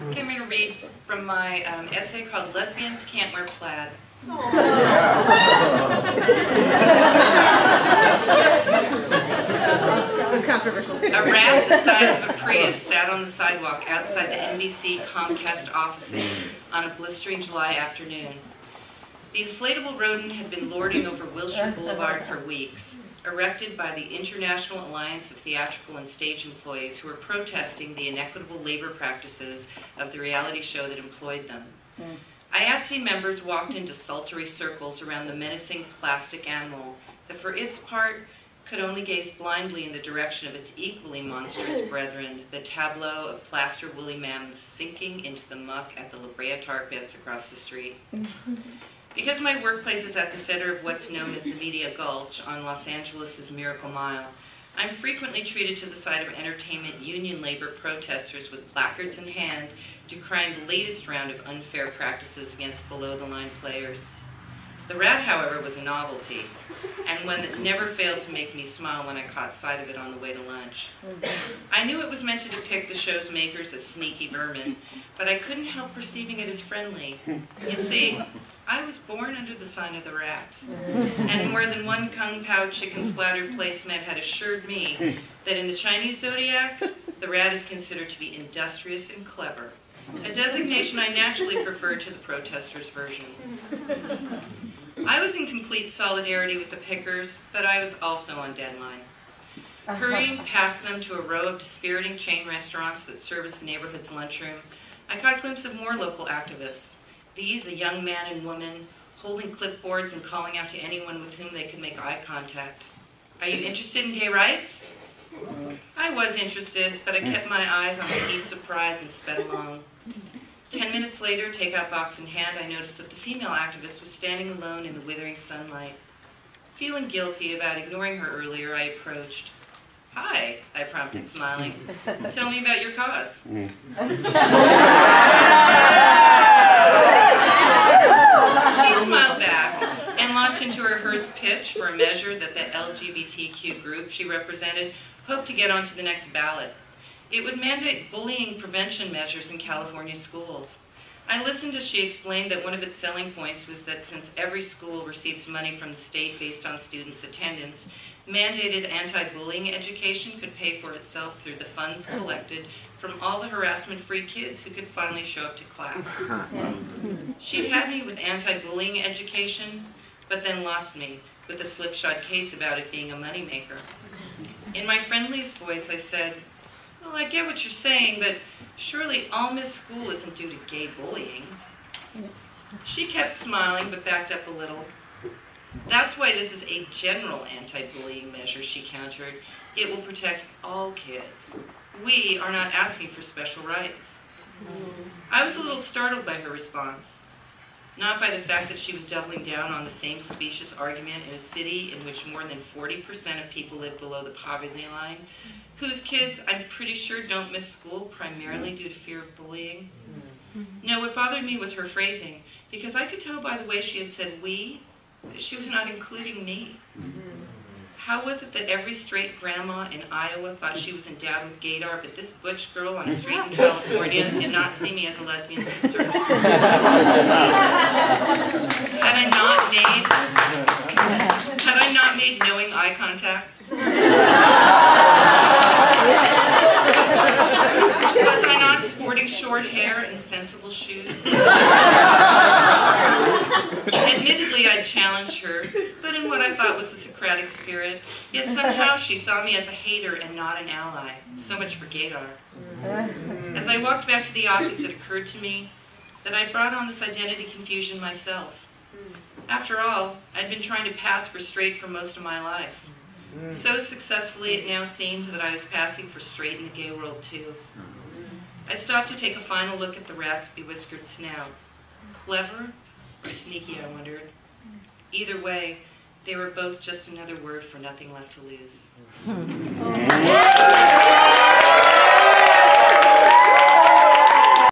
Okay, I'm going to read from my essay called Lesbians Can't Wear Plaid. Controversial. A rat the size of a Prius sat on the sidewalk outside the NBC Comcast offices on a blistering July afternoon. The inflatable rodent had been lording over Wilshire Boulevard for weeks, erected by the International Alliance of Theatrical and Stage Employees who were protesting the inequitable labor practices of the reality show that employed them. IATSE members walked into desultory circles around the menacing plastic animal that for its part could only gaze blindly in the direction of its equally monstrous brethren, the tableau of plaster woolly mammoths sinking into the muck at the La Brea tar pits across the street. Because my workplace is at the center of what's known as the Media Gulch on Los Angeles' Miracle Mile, I'm frequently treated to the side of entertainment union labor protesters with placards in hand decrying the latest round of unfair practices against below-the-line players. The rat, however, was a novelty, and one that never failed to make me smile when I caught sight of it on the way to lunch. I knew it was meant to depict the show's makers as sneaky vermin, but I couldn't help perceiving it as friendly. You see, I was born under the sign of the rat, and more than one Kung Pao chicken splattered placemat had assured me that in the Chinese zodiac, the rat is considered to be industrious and clever, a designation I naturally preferred to the protesters' version. I was in complete solidarity with the pickers, but I was also on deadline. Hurrying past them to a row of dispiriting chain restaurants that service the neighborhood's lunchroom, I caught a glimpse of more local activists. These, a young man and woman, holding clipboards and calling out to anyone with whom they could make eye contact. Are you interested in gay rights? I was interested, but I kept my eyes on the pizza prize and sped along. 10 minutes later, takeout box in hand, I noticed that the female activist was standing alone in the withering sunlight. Feeling guilty about ignoring her earlier, I approached. Hi, I prompted, smiling. Tell me about your cause. She smiled back and launched into her rehearsed pitch for a measure that the LGBTQ group she represented hoped to get onto the next ballot. It would mandate bullying prevention measures in California schools. I listened as she explained that one of its selling points was that since every school receives money from the state based on students' attendance, mandated anti-bullying education could pay for itself through the funds collected from all the harassment-free kids who could finally show up to class. She'd had me with anti-bullying education, but then lost me with a slipshod case about it being a moneymaker. In my friendliest voice, I said, well, I get what you're saying, but surely all Miss School isn't due to gay bullying. She kept smiling, but backed up a little. That's why this is a general anti-bullying measure, she countered. It will protect all kids. We are not asking for special rights. I was a little startled by her response. Not by the fact that she was doubling down on the same specious argument in a city in which more than 40% of people live below the poverty line, whose kids, I'm pretty sure, don't miss school primarily due to fear of bullying. No, what bothered me was her phrasing, because I could tell by the way she had said we, that she was not including me. How was it that every straight grandma in Iowa thought she was endowed with gaydar, but this butch girl on a street in California did not see me as a lesbian sister? Had I not made knowing eye contact? Was I not sporting short hair and sensible shoes? Admittedly, I'd challenged her, but in what I thought was a Socratic spirit, yet somehow she saw me as a hater and not an ally. So much for gaydar. As I walked back to the office, it occurred to me that I'd brought on this identity confusion myself. After all, I'd been trying to pass for straight for most of my life. So successfully it now seemed that I was passing for straight in the gay world too. I stopped to take a final look at the rat's bewhiskered snout. Clever or sneaky, I wondered. Either way, they were both just another word for nothing left to lose.